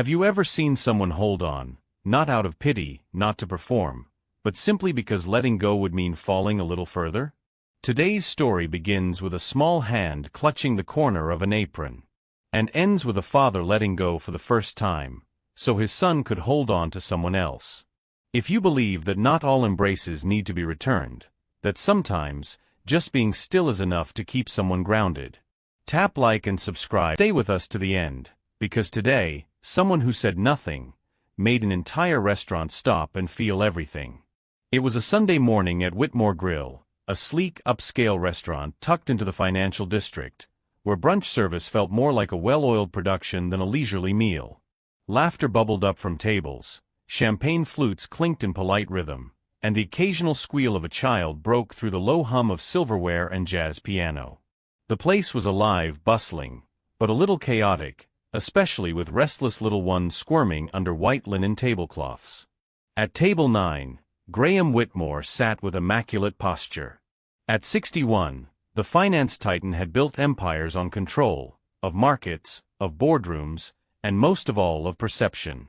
Have you ever seen someone hold on, not out of pity, not to perform, but simply because letting go would mean falling a little further? Today's story begins with a small hand clutching the corner of an apron, and ends with a father letting go for the first time, so his son could hold on to someone else. If you believe that not all embraces need to be returned, that sometimes, just being still is enough to keep someone grounded, tap like and subscribe. Stay with us to the end, because today, someone who said nothing made an entire restaurant stop and feel everything. It was a Sunday morning at Whitmore Grill, a sleek, upscale restaurant tucked into the financial district, where brunch service felt more like a well-oiled production than a leisurely meal. Laughter bubbled up from tables, champagne flutes clinked in polite rhythm, and the occasional squeal of a child broke through the low hum of silverware and jazz piano. The place was alive, bustling, but a little chaotic, especially with restless little ones squirming under white linen tablecloths. At table 9, Graham Whitmore sat with immaculate posture. At 61, the finance titan had built empires on control, of markets, of boardrooms, and most of all of perception.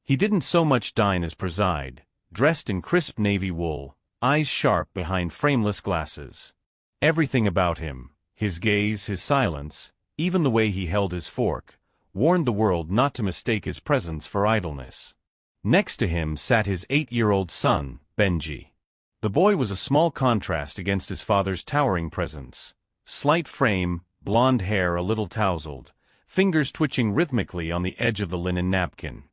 He didn't so much dine as preside, dressed in crisp navy wool, eyes sharp behind frameless glasses. Everything about him, his gaze, his silence, even the way he held his fork, warned the world not to mistake his presence for idleness. Next to him sat his 8-year-old son, Benji. The boy was a small contrast against his father's towering presence. Slight frame, blonde hair a little tousled, fingers twitching rhythmically on the edge of the linen napkin.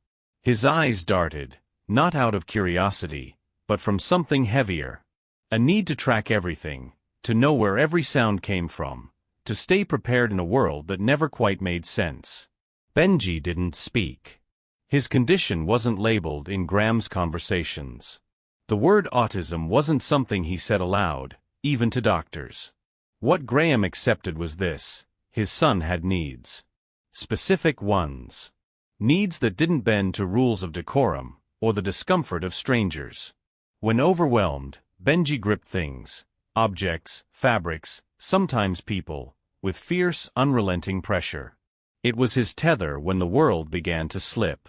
His eyes darted, not out of curiosity, but from something heavier. A need to track everything, to know where every sound came from, to stay prepared in a world that never quite made sense. Benji didn't speak. His condition wasn't labeled in Graham's conversations. The word autism wasn't something he said aloud, even to doctors. What Graham accepted was this: his son had needs. Specific ones. Needs that didn't bend to rules of decorum, or the discomfort of strangers. When overwhelmed, Benji gripped things, objects, fabrics, sometimes people, with fierce, unrelenting pressure. It was his tether when the world began to slip.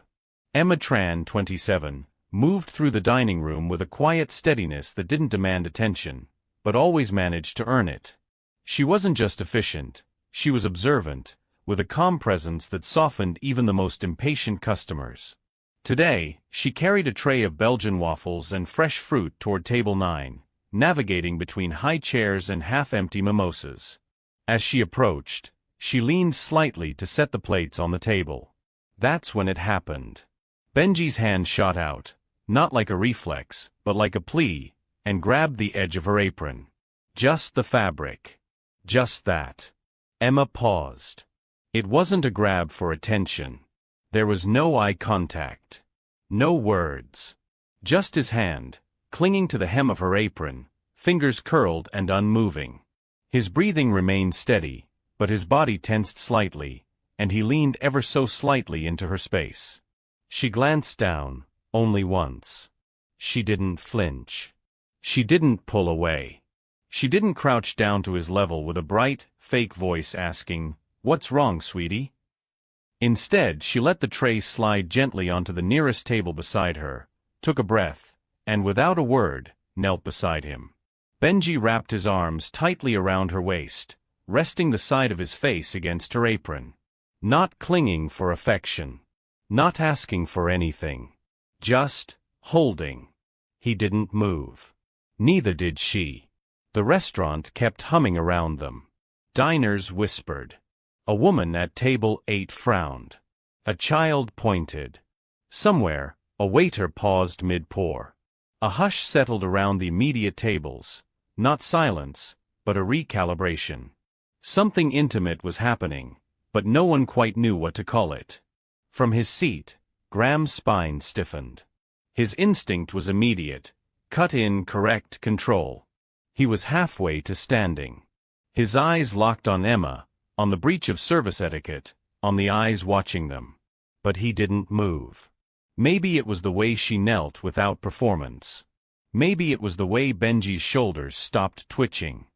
Emma Tran, 27, moved through the dining room with a quiet steadiness that didn't demand attention, but always managed to earn it. She wasn't just efficient, she was observant, with a calm presence that softened even the most impatient customers. Today, she carried a tray of Belgian waffles and fresh fruit toward table 9, navigating between high chairs and half-empty mimosas. As she approached, she leaned slightly to set the plates on the table. That's when it happened. Benji's hand shot out, not like a reflex, but like a plea, and grabbed the edge of her apron. Just the fabric. Just that. Emma paused. It wasn't a grab for attention. There was no eye contact. No words. Just his hand, clinging to the hem of her apron, fingers curled and unmoving. His breathing remained steady, but his body tensed slightly, and he leaned ever so slightly into her space. She glanced down, only once. She didn't flinch. She didn't pull away. She didn't crouch down to his level with a bright, fake voice asking, "What's wrong, sweetie?" Instead, she let the tray slide gently onto the nearest table beside her, took a breath, and without a word, knelt beside him. Benji wrapped his arms tightly around her waist, resting the side of his face against her apron. Not clinging for affection. Not asking for anything. Just holding. He didn't move. Neither did she. The restaurant kept humming around them. Diners whispered. A woman at table 8 frowned. A child pointed. Somewhere, a waiter paused mid-pour. A hush settled around the immediate tables. Not silence, but a recalibration. Something intimate was happening, but no one quite knew what to call it. From his seat, Graham's spine stiffened. His instinct was immediate. Cut in, correct, control. He was halfway to standing. His eyes locked on Emma, on the breach of service etiquette, on the eyes watching them. But he didn't move. Maybe it was the way she knelt without performance. Maybe it was the way Benji's shoulders stopped twitching.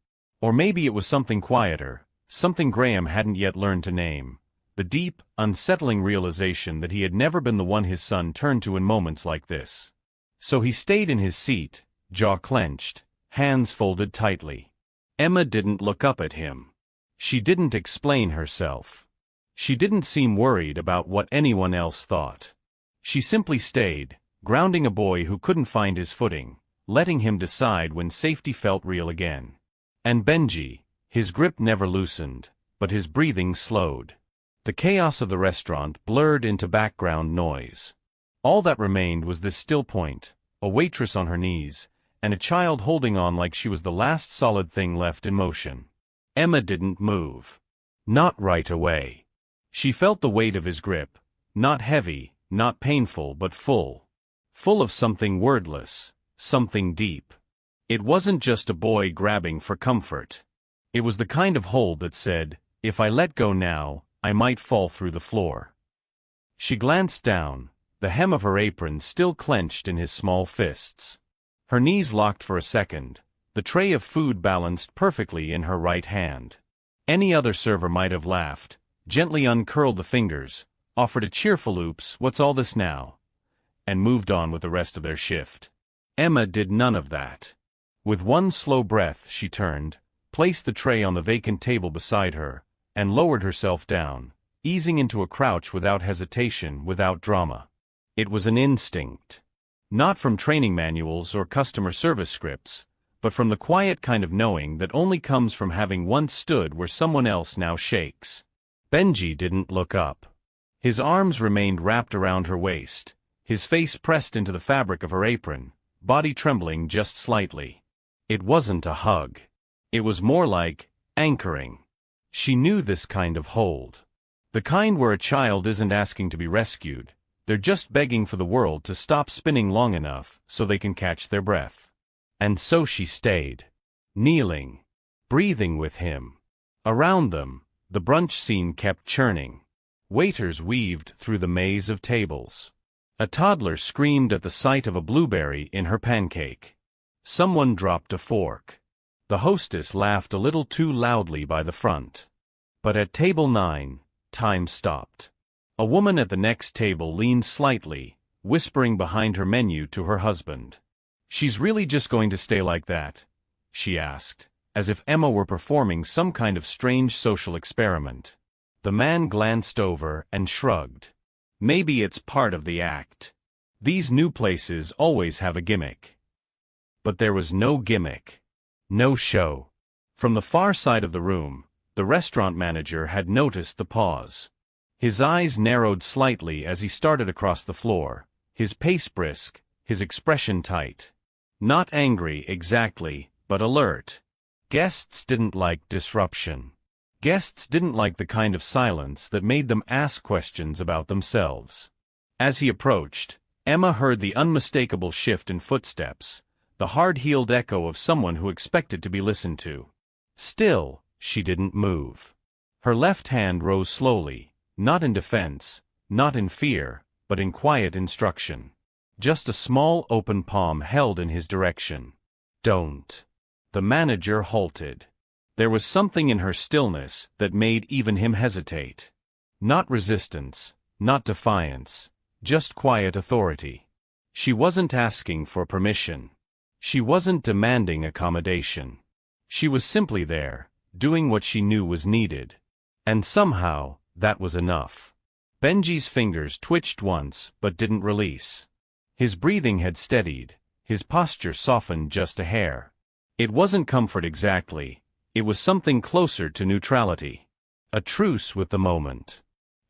Or maybe it was something quieter, something Graham hadn't yet learned to name. the deep, unsettling realization that he had never been the one his son turned to in moments like this. So he stayed in his seat, jaw clenched, hands folded tightly. Emma didn't look up at him. She didn't explain herself. She didn't seem worried about what anyone else thought. She simply stayed, grounding a boy who couldn't find his footing, letting him decide when safety felt real again. And Benji, his grip never loosened, but his breathing slowed. The chaos of the restaurant blurred into background noise. All that remained was this still point, a waitress on her knees, and a child holding on like she was the last solid thing left in motion. Emma didn't move. Not right away. She felt the weight of his grip, not heavy, not painful but full. Full of something wordless, something deep. It wasn't just a boy grabbing for comfort. It was the kind of hold that said, if I let go now, I might fall through the floor. She glanced down, the hem of her apron still clenched in his small fists. Her knees locked for a second, the tray of food balanced perfectly in her right hand. Any other server might have laughed, gently uncurled the fingers, offered a cheerful oops, what's all this now? And moved on with the rest of their shift. Emma did none of that. With one slow breath she turned, placed the tray on the vacant table beside her, and lowered herself down, easing into a crouch without hesitation, without drama. It was an instinct. Not from training manuals or customer service scripts, but from the quiet kind of knowing that only comes from having once stood where someone else now shakes. Benji didn't look up. His arms remained wrapped around her waist, his face pressed into the fabric of her apron, body trembling just slightly. It wasn't a hug. It was more like anchoring. She knew this kind of hold. The kind where a child isn't asking to be rescued, they're just begging for the world to stop spinning long enough so they can catch their breath. And so she stayed. Kneeling. Breathing with him. Around them, the brunch scene kept churning. Waiters weaved through the maze of tables. A toddler screamed at the sight of a blueberry in her pancake. Someone dropped a fork. The hostess laughed a little too loudly by the front. But at table 9, time stopped. A woman at the next table leaned slightly, whispering behind her menu to her husband. "She's really just going to stay like that?" she asked, as if Emma were performing some kind of strange social experiment. The man glanced over and shrugged. "Maybe it's part of the act. These new places always have a gimmick." But there was no gimmick. No show. From the far side of the room, the restaurant manager had noticed the pause. His eyes narrowed slightly as he started across the floor, his pace brisk, his expression tight. Not angry exactly, but alert. Guests didn't like disruption. Guests didn't like the kind of silence that made them ask questions about themselves. As he approached, Emma heard the unmistakable shift in footsteps, the hard-heeled echo of someone who expected to be listened to. Still, she didn't move. Her left hand rose slowly, not in defense, not in fear, but in quiet instruction. Just a small open palm held in his direction. "Don't." The manager halted. There was something in her stillness that made even him hesitate. Not resistance, not defiance, just quiet authority. She wasn't asking for permission. She wasn't demanding accommodation. She was simply there, doing what she knew was needed. And somehow, that was enough. Benji's fingers twitched once but didn't release. His breathing had steadied, his posture softened just a hair. It wasn't comfort exactly, it was something closer to neutrality. A truce with the moment.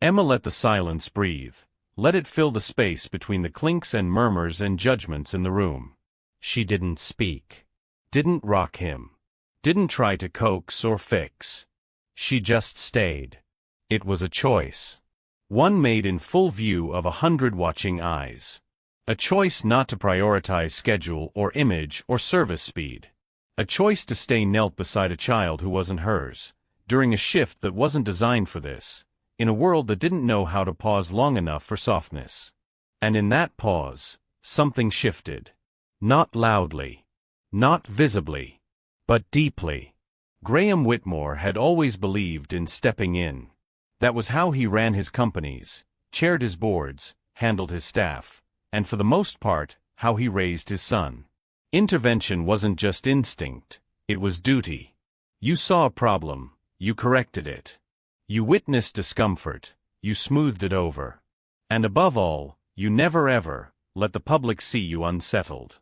Emma let the silence breathe, let it fill the space between the clinks and murmurs and judgments in the room. She didn't speak. Didn't rock him. Didn't try to coax or fix. She just stayed. It was a choice. One made in full view of 100 watching eyes. A choice not to prioritize schedule or image or service speed. A choice to stay knelt beside a child who wasn't hers, during a shift that wasn't designed for this, in a world that didn't know how to pause long enough for softness. And in that pause, something shifted. Not loudly. Not visibly. But deeply. Graham Whitmore had always believed in stepping in. That was how he ran his companies, chaired his boards, handled his staff, and for the most part, how he raised his son. Intervention wasn't just instinct, it was duty. You saw a problem, you corrected it. You witnessed discomfort, you smoothed it over. And above all, you never ever let the public see you unsettled.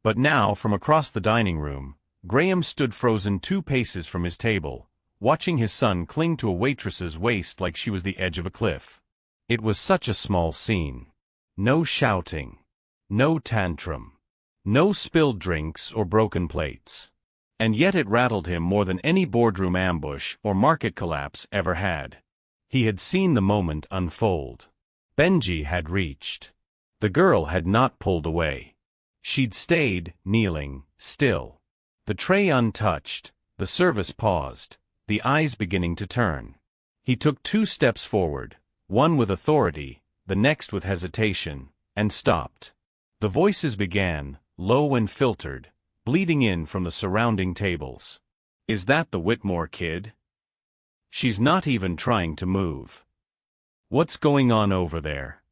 But now, from across the dining room, Graham stood frozen 2 paces from his table, watching his son cling to a waitress's waist like she was the edge of a cliff. It was such a small scene. No shouting. No tantrum. No spilled drinks or broken plates. And yet it rattled him more than any boardroom ambush or market collapse ever had. He had seen the moment unfold. Benji had reached. The girl had not pulled away. She'd stayed, kneeling, still. The tray untouched, the service paused, the eyes beginning to turn. He took 2 steps forward, one with authority, the next with hesitation, and stopped. The voices began, low and filtered, bleeding in from the surrounding tables. Is that the Whitmore kid? She's not even trying to move. What's going on over there?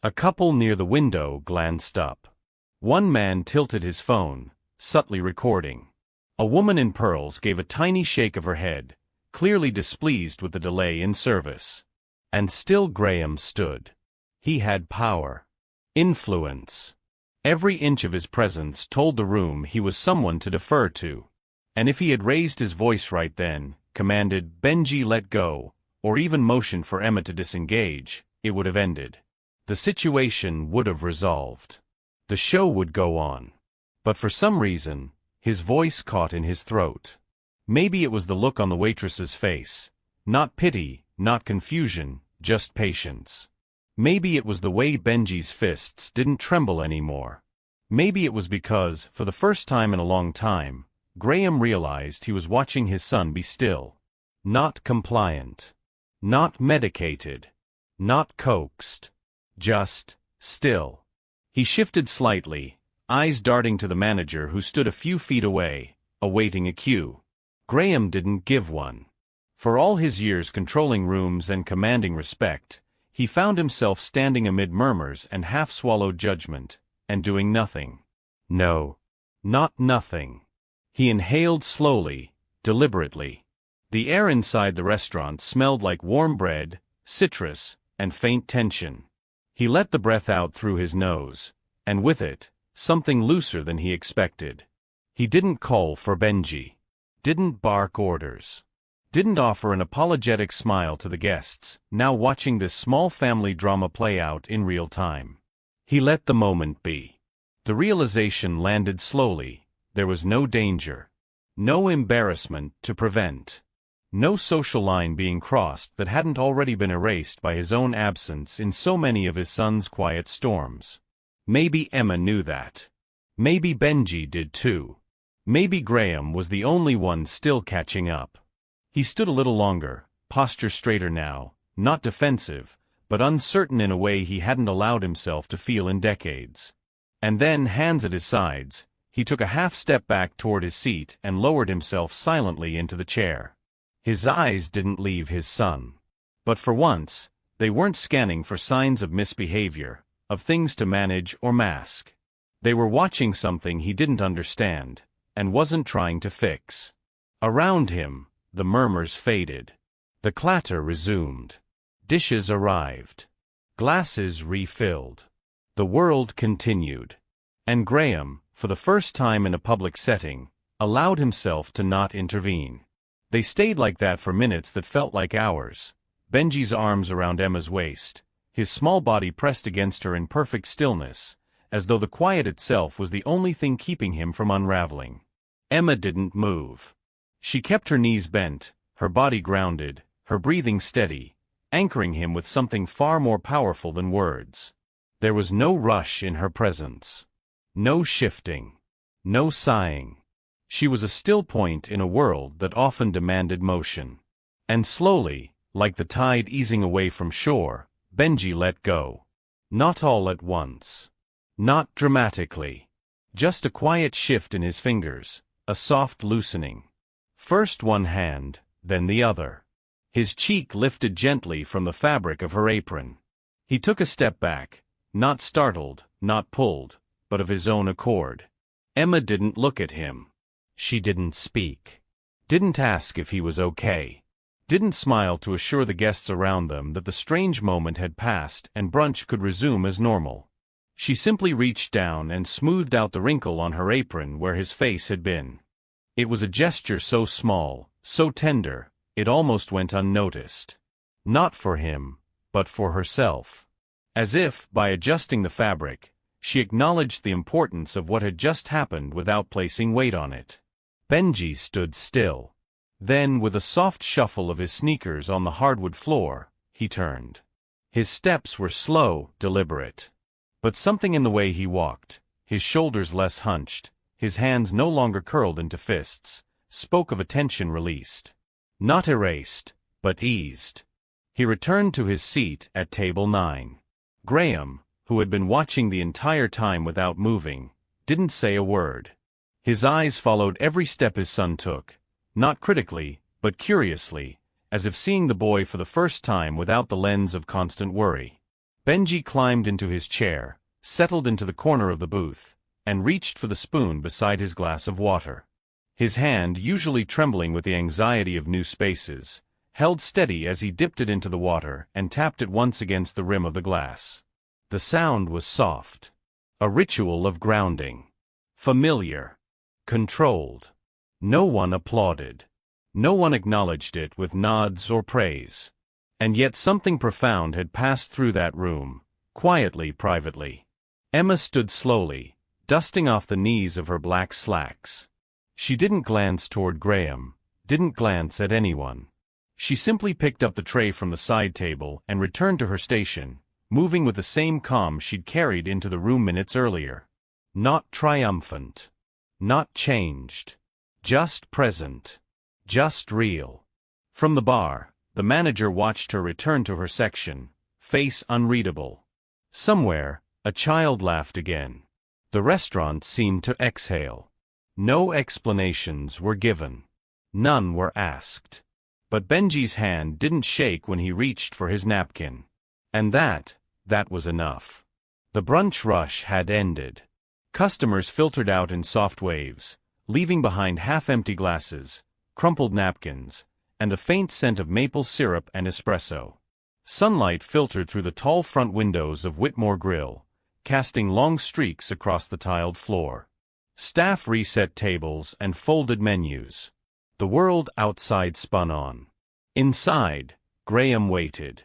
A couple near the window glanced up. One man tilted his phone, subtly recording. A woman in pearls gave a tiny shake of her head, clearly displeased with the delay in service. And still Graham stood. He had power. Influence. Every inch of his presence told the room he was someone to defer to. And if he had raised his voice right then, commanded Benji let go, or even motioned for Emma to disengage, it would have ended. The situation would have resolved. The show would go on. But for some reason, his voice caught in his throat. Maybe it was the look on the waitress's face. Not pity, not confusion, just patience. Maybe it was the way Benji's fists didn't tremble anymore. Maybe it was because, for the first time in a long time, Graham realized he was watching his son be still. Not compliant. Not medicated. Not coaxed. Just still. He shifted slightly, eyes darting to the manager who stood a few feet away, awaiting a cue. Graham didn't give one. For all his years controlling rooms and commanding respect, he found himself standing amid murmurs and half-swallowed judgment, and doing nothing. No. Not nothing. He inhaled slowly, deliberately. The air inside the restaurant smelled like warm bread, citrus, and faint tension. He let the breath out through his nose, and with it, something looser than he expected. He didn't call for Benji. Didn't bark orders. Didn't offer an apologetic smile to the guests, now watching this small family drama play out in real time. He let the moment be. The realization landed slowly. There was no danger. No embarrassment to prevent. No social line being crossed that hadn't already been erased by his own absence in so many of his son's quiet storms. Maybe Emma knew that. Maybe Benji did too. Maybe Graham was the only one still catching up. He stood a little longer, posture straighter now, not defensive, but uncertain in a way he hadn't allowed himself to feel in decades. And then, hands at his sides, he took a half step back toward his seat and lowered himself silently into the chair. His eyes didn't leave his son. But for once, they weren't scanning for signs of misbehavior, of things to manage or mask. They were watching something he didn't understand, and wasn't trying to fix. Around him, the murmurs faded. The clatter resumed. Dishes arrived. Glasses refilled. The world continued. And Graham, for the first time in a public setting, allowed himself to not intervene. They stayed like that for minutes that felt like hours. Benji's arms around Emma's waist, his small body pressed against her in perfect stillness, as though the quiet itself was the only thing keeping him from unraveling. Emma didn't move. She kept her knees bent, her body grounded, her breathing steady, anchoring him with something far more powerful than words. There was no rush in her presence. No shifting. No sighing. She was a still point in a world that often demanded motion. And slowly, like the tide easing away from shore, Benji let go. Not all at once. Not dramatically. Just a quiet shift in his fingers, a soft loosening. First one hand, then the other. His cheek lifted gently from the fabric of her apron. He took a step back, not startled, not pulled, but of his own accord. Emma didn't look at him. She didn't speak. Didn't ask if he was okay. Didn't smile to assure the guests around them that the strange moment had passed and brunch could resume as normal. She simply reached down and smoothed out the wrinkle on her apron where his face had been. It was a gesture so small, so tender, it almost went unnoticed. Not for him, but for herself. As if, by adjusting the fabric, she acknowledged the importance of what had just happened without placing weight on it. Benji stood still. Then, with a soft shuffle of his sneakers on the hardwood floor, he turned. His steps were slow, deliberate. But something in the way he walked, his shoulders less hunched, his hands no longer curled into fists, spoke of a tension released. Not erased, but eased. He returned to his seat at table 9. Graham, who had been watching the entire time without moving, didn't say a word. His eyes followed every step his son took, not critically, but curiously, as if seeing the boy for the first time without the lens of constant worry. Benji climbed into his chair, settled into the corner of the booth, and reached for the spoon beside his glass of water. His hand, usually trembling with the anxiety of new spaces, held steady as he dipped it into the water and tapped it once against the rim of the glass. The sound was soft. A ritual of grounding. Familiar. Controlled. No one applauded. No one acknowledged it with nods or praise. And yet something profound had passed through that room, quietly, privately. Emma stood slowly, dusting off the knees of her black slacks. She didn't glance toward Graham, didn't glance at anyone. She simply picked up the tray from the side table and returned to her station, moving with the same calm she'd carried into the room minutes earlier. Not triumphant. Not changed. Just present. Just real. From the bar, the manager watched her return to her section, face unreadable. Somewhere, a child laughed again. The restaurant seemed to exhale. No explanations were given. None were asked. But Benji's hand didn't shake when he reached for his napkin. And that was enough. The brunch rush had ended. Customers filtered out in soft waves, leaving behind half-empty glasses, crumpled napkins, and the faint scent of maple syrup and espresso. Sunlight filtered through the tall front windows of Whitmore Grill, casting long streaks across the tiled floor. Staff reset tables and folded menus. The world outside spun on. Inside, Graham waited.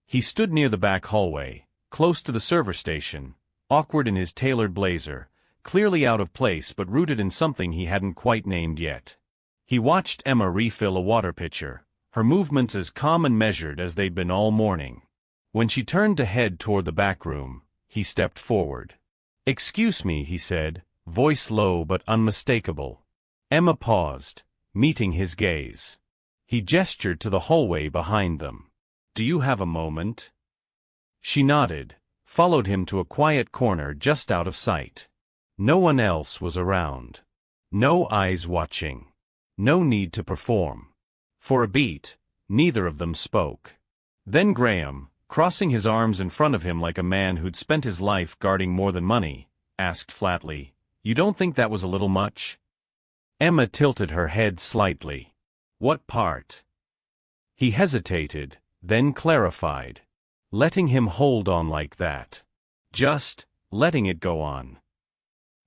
He stood near the back hallway, close to the server station, awkward in his tailored blazer, clearly out of place but rooted in something he hadn't quite named yet. He watched Emma refill a water pitcher, her movements as calm and measured as they'd been all morning. When she turned to head toward the back room, he stepped forward. "Excuse me," he said, voice low but unmistakable. Emma paused, meeting his gaze. He gestured to the hallway behind them. "Do you have a moment?" She nodded, followed him to a quiet corner just out of sight. No one else was around. No eyes watching. No need to perform. For a beat, neither of them spoke. Then Graham, crossing his arms in front of him like a man who'd spent his life guarding more than money, asked flatly, "You don't think that was a little much?" Emma tilted her head slightly. "What part?" He hesitated, then clarified. Letting him hold on like that. Just letting it go on.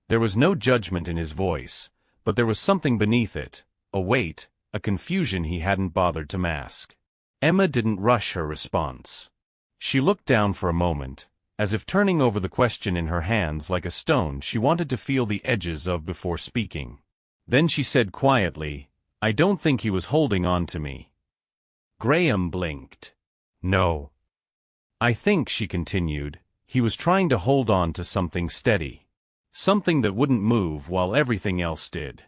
There was no judgment in his voice, but there was something beneath it, a weight, a confusion he hadn't bothered to mask. Emma didn't rush her response. She looked down for a moment, as if turning over the question in her hands like a stone she wanted to feel the edges of before speaking. Then she said quietly, "I don't think he was holding on to me." Graham blinked. "No. I think," she continued, "he was trying to hold on to something steady. Something that wouldn't move while everything else did."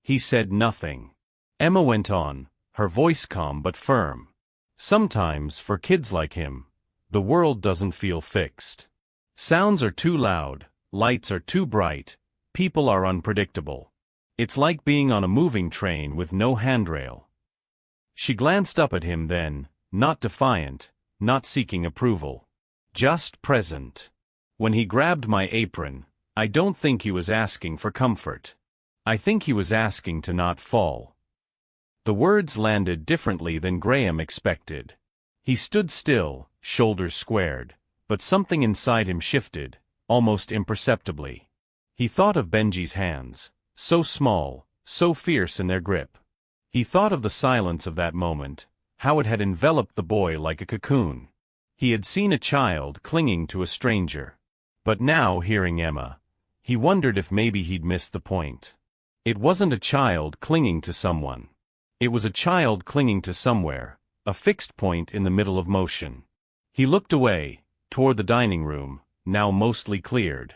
He said nothing. Emma went on, her voice calm but firm. "Sometimes, for kids like him, the world doesn't feel fixed. Sounds are too loud, lights are too bright, people are unpredictable. It's like being on a moving train with no handrail." She glanced up at him then, not defiant, not seeking approval. Just present. When he grabbed my apron, I don't think he was asking for comfort. I think he was asking to not fall. The words landed differently than Graham expected. He stood still, shoulders squared, but something inside him shifted, almost imperceptibly. He thought of Benji's hands, so small, so fierce in their grip. He thought of the silence of that moment, how it had enveloped the boy like a cocoon. He had seen a child clinging to a stranger. But now, hearing Emma, he wondered if maybe he'd missed the point. It wasn't a child clinging to someone. It was a child clinging to somewhere, a fixed point in the middle of motion. He looked away, toward the dining room, now mostly cleared.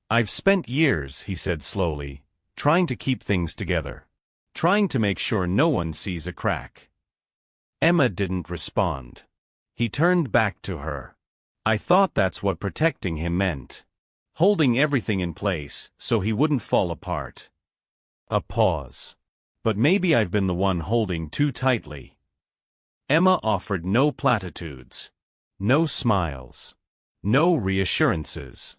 I've spent years, he said slowly, trying to keep things together. Trying to make sure no one sees a crack. Emma didn't respond. He turned back to her. I thought that's what protecting him meant. Holding everything in place so he wouldn't fall apart. A pause. But maybe I've been the one holding too tightly. Emma offered no platitudes. No smiles. No reassurances.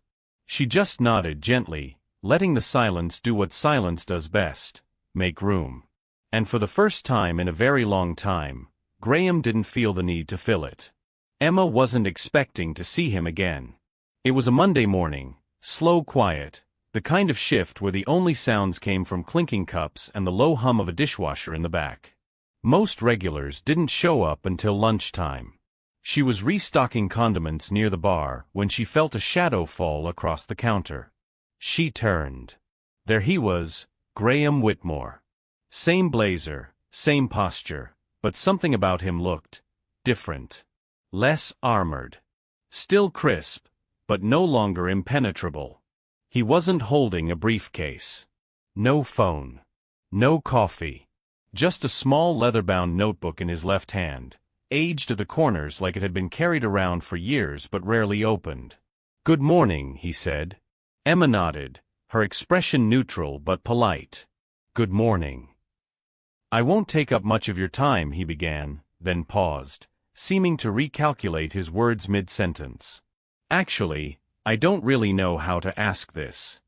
She just nodded gently, letting the silence do what silence does best, make room. And for the first time in a very long time, Graham didn't feel the need to fill it. Emma wasn't expecting to see him again. It was a Monday morning, slow quiet, the kind of shift where the only sounds came from clinking cups and the low hum of a dishwasher in the back. Most regulars didn't show up until lunchtime. She was restocking condiments near the bar when she felt a shadow fall across the counter. She turned. There he was, Graham Whitmore. Same blazer, same posture, but something about him looked different. Less armored. Still crisp, but no longer impenetrable. He wasn't holding a briefcase. No phone. No coffee. Just a small leather-bound notebook in his left hand, aged to the corners like it had been carried around for years but rarely opened. "Good morning," he said. Emma nodded, her expression neutral but polite. "Good morning." "I won't take up much of your time," he began, then paused, seeming to recalculate his words mid-sentence. "Actually, I don't really know how to ask this."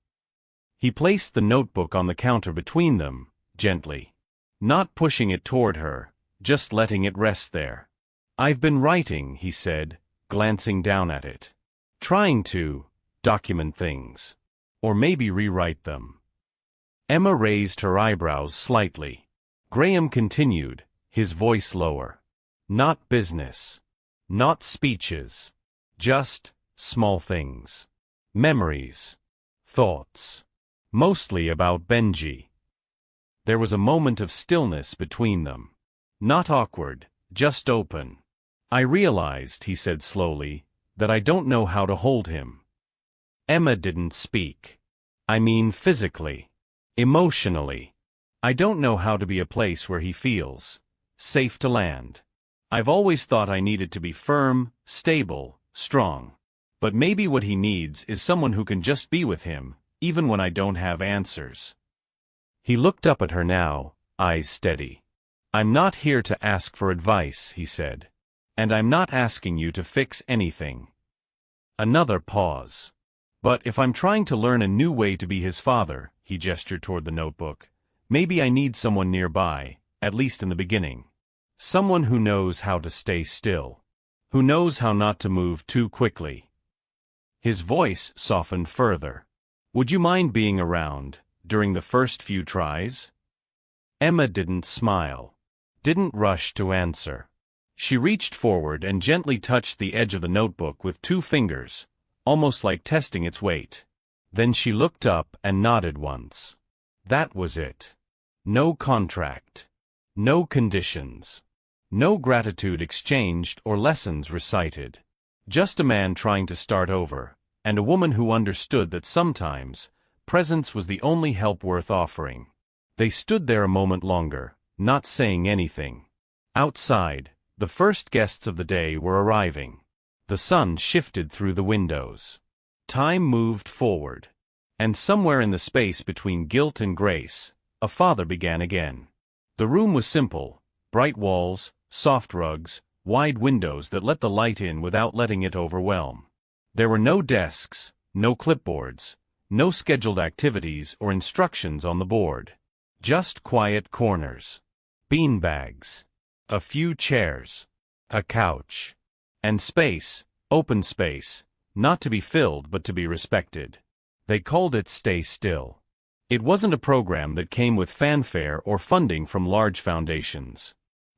He placed the notebook on the counter between them, gently. Not pushing it toward her, just letting it rest there. "I've been writing," he said, glancing down at it. "Trying to document things. Or maybe rewrite them." Emma raised her eyebrows slightly. Graham continued, his voice lower. "Not business. Not speeches. Just small things. Memories. Thoughts. Mostly about Benji." There was a moment of stillness between them. Not awkward, just open. "I realized," he said slowly, "that I don't know how to hold him." Emma didn't speak. "I mean physically. Emotionally. I don't know how to be a place where he feels safe to land. I've always thought I needed to be firm, stable, strong. But maybe what he needs is someone who can just be with him, even when I don't have answers." He looked up at her now, eyes steady. "I'm not here to ask for advice," he said. "And I'm not asking you to fix anything." Another pause. "But if I'm trying to learn a new way to be his father," he gestured toward the notebook, "maybe I need someone nearby, at least in the beginning. Someone who knows how to stay still. Who knows how not to move too quickly." His voice softened further. "Would you mind being around during the first few tries?" Emma didn't smile. Didn't rush to answer. She reached forward and gently touched the edge of the notebook with 2 fingers, almost like testing its weight. Then she looked up and nodded once. That was it. No contract. No conditions. No gratitude exchanged or lessons recited. Just a man trying to start over, and a woman who understood that sometimes, presence was the only help worth offering. They stood there a moment longer, not saying anything. Outside, the first guests of the day were arriving. The sun shifted through the windows. Time moved forward. And somewhere in the space between guilt and grace, a father began again. The room was simple, bright walls, soft rugs, wide windows that let the light in without letting it overwhelm. There were no desks, no clipboards, no scheduled activities or instructions on the board. Just quiet corners. Beanbags. A few chairs. A couch. And space, open space, not to be filled but to be respected. They called it Stay Still. It wasn't a program that came with fanfare or funding from large foundations.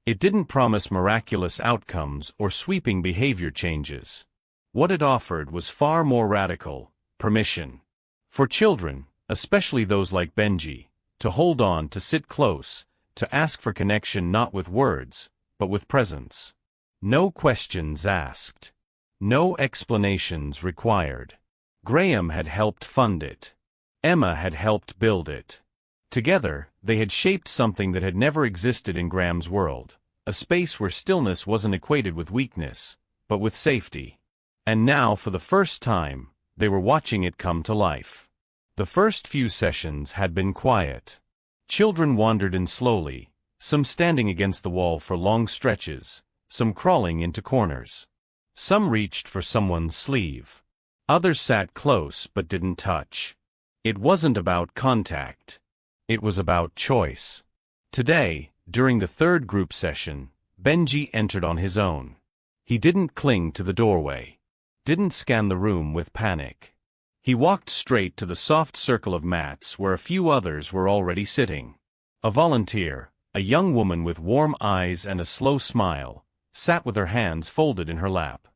It didn't promise miraculous outcomes or sweeping behavior changes. What it offered was far more radical: permission. For children, especially those like Benji, to hold on, to sit close, to ask for connection not with words, but with presence. No questions asked. No explanations required. Graham had helped fund it. Emma had helped build it. Together, they had shaped something that had never existed in Graham's world, a space where stillness wasn't equated with weakness, but with safety. And now, for the first time, they were watching it come to life. The first few sessions had been quiet. Children wandered in slowly, some standing against the wall for long stretches, some crawling into corners. Some reached for someone's sleeve. Others sat close but didn't touch. It wasn't about contact. It was about choice. Today, during the third group session, Benji entered on his own. He didn't cling to the doorway. Didn't scan the room with panic. He walked straight to the soft circle of mats where a few others were already sitting. A volunteer, a young woman with warm eyes and a slow smile, sat with her hands folded in her lap.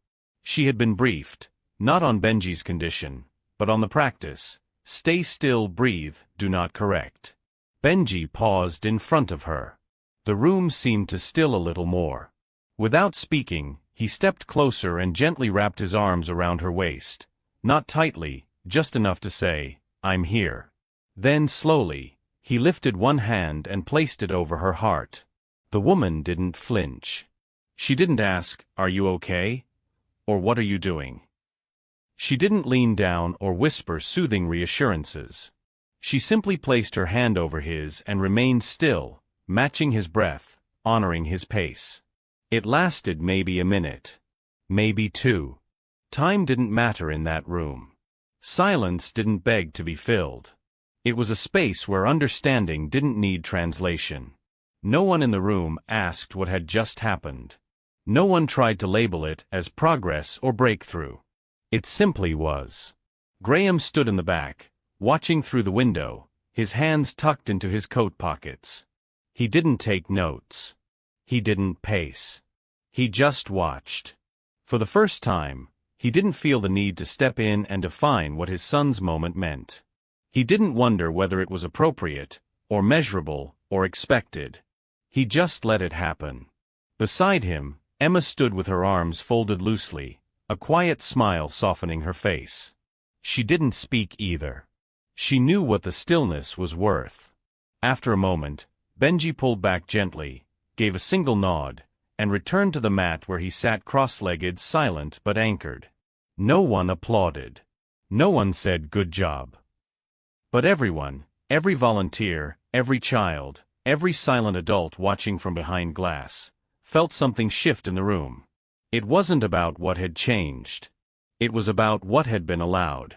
She had been briefed, not on Benji's condition, but on the practice: stay still, breathe, do not correct. Benji paused in front of her. The room seemed to still a little more. Without speaking, he stepped closer and gently wrapped his arms around her waist. Not tightly, just enough to say, "I'm here." Then slowly, he lifted one hand and placed it over her heart. The woman didn't flinch. She didn't ask, "Are you okay?" or "What are you doing?" She didn't lean down or whisper soothing reassurances. She simply placed her hand over his and remained still, matching his breath, honoring his pace. It lasted maybe a minute. Maybe two. Time didn't matter in that room. Silence didn't beg to be filled. It was a space where understanding didn't need translation. No one in the room asked what had just happened. No one tried to label it as progress or breakthrough. It simply was. Graham stood in the back, watching through the window, his hands tucked into his coat pockets. He didn't take notes. He didn't pace. He just watched. For the first time, he didn't feel the need to step in and define what his son's moment meant. He didn't wonder whether it was appropriate, or measurable, or expected. He just let it happen. Beside him, Emma stood with her arms folded loosely, a quiet smile softening her face. She didn't speak either. She knew what the stillness was worth. After a moment, Benji pulled back gently, gave a single nod, and returned to the mat where he sat cross-legged, silent but anchored. No one applauded. No one said "good job." But everyone, every volunteer, every child, every silent adult watching from behind glass, felt something shift in the room. It wasn't about what had changed. It was about what had been allowed.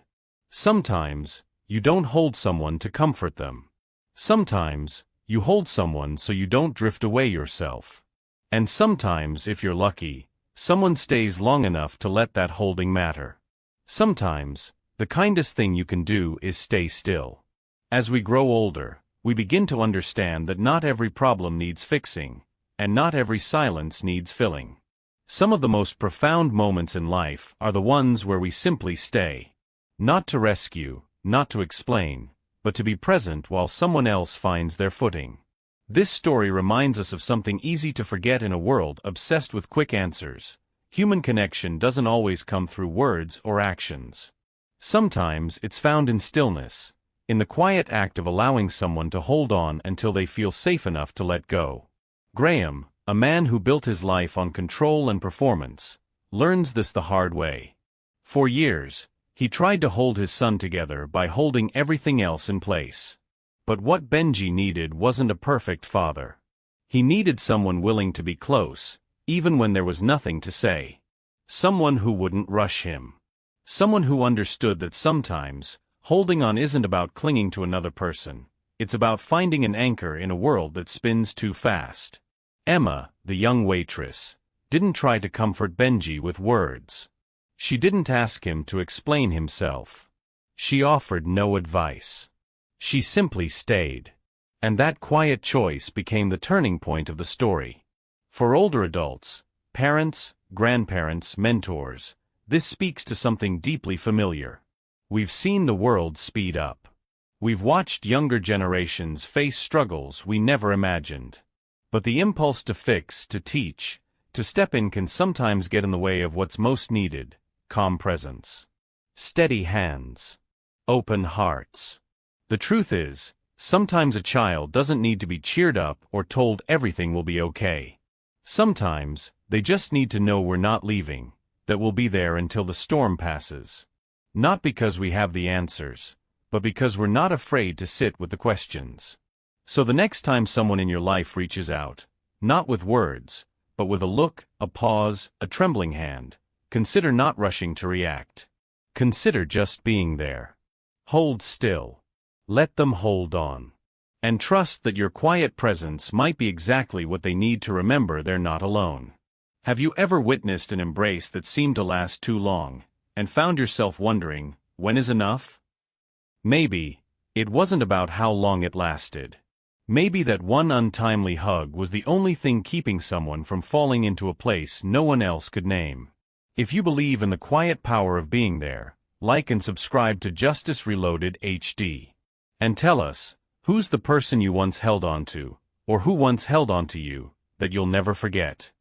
Sometimes, you don't hold someone to comfort them. Sometimes, you hold someone so you don't drift away yourself. And sometimes, if you're lucky, someone stays long enough to let that holding matter. Sometimes, the kindest thing you can do is stay still. As we grow older, we begin to understand that not every problem needs fixing, and not every silence needs filling. Some of the most profound moments in life are the ones where we simply stay. Not to rescue, not to explain, but to be present while someone else finds their footing. This story reminds us of something easy to forget in a world obsessed with quick answers. Human connection doesn't always come through words or actions. Sometimes it's found in stillness, in the quiet act of allowing someone to hold on until they feel safe enough to let go. Graham, a man who built his life on control and performance, learns this the hard way. For years, he tried to hold his son together by holding everything else in place. But what Benji needed wasn't a perfect father. He needed someone willing to be close, even when there was nothing to say. Someone who wouldn't rush him. Someone who understood that sometimes, holding on isn't about clinging to another person. It's about finding an anchor in a world that spins too fast. Emma, the young waitress, didn't try to comfort Benji with words. She didn't ask him to explain himself. She offered no advice. She simply stayed. And that quiet choice became the turning point of the story. For older adults, parents, grandparents, mentors, this speaks to something deeply familiar. We've seen the world speed up. We've watched younger generations face struggles we never imagined. But the impulse to fix, to teach, to step in can sometimes get in the way of what's most needed: calm presence, steady hands, open hearts. The truth is, sometimes a child doesn't need to be cheered up or told everything will be okay. Sometimes, they just need to know we're not leaving, that we'll be there until the storm passes. Not because we have the answers, but because we're not afraid to sit with the questions. So the next time someone in your life reaches out, not with words, but with a look, a pause, a trembling hand, consider not rushing to react. Consider just being there. Hold still. Let them hold on. And trust that your quiet presence might be exactly what they need to remember they're not alone. Have you ever witnessed an embrace that seemed to last too long, and found yourself wondering, when is enough? Maybe it wasn't about how long it lasted. Maybe that one untimely hug was the only thing keeping someone from falling into a place no one else could name. If you believe in the quiet power of being there, like and subscribe to Justice Reloaded HD. And tell us, who's the person you once held on to, or who once held on to you, that you'll never forget?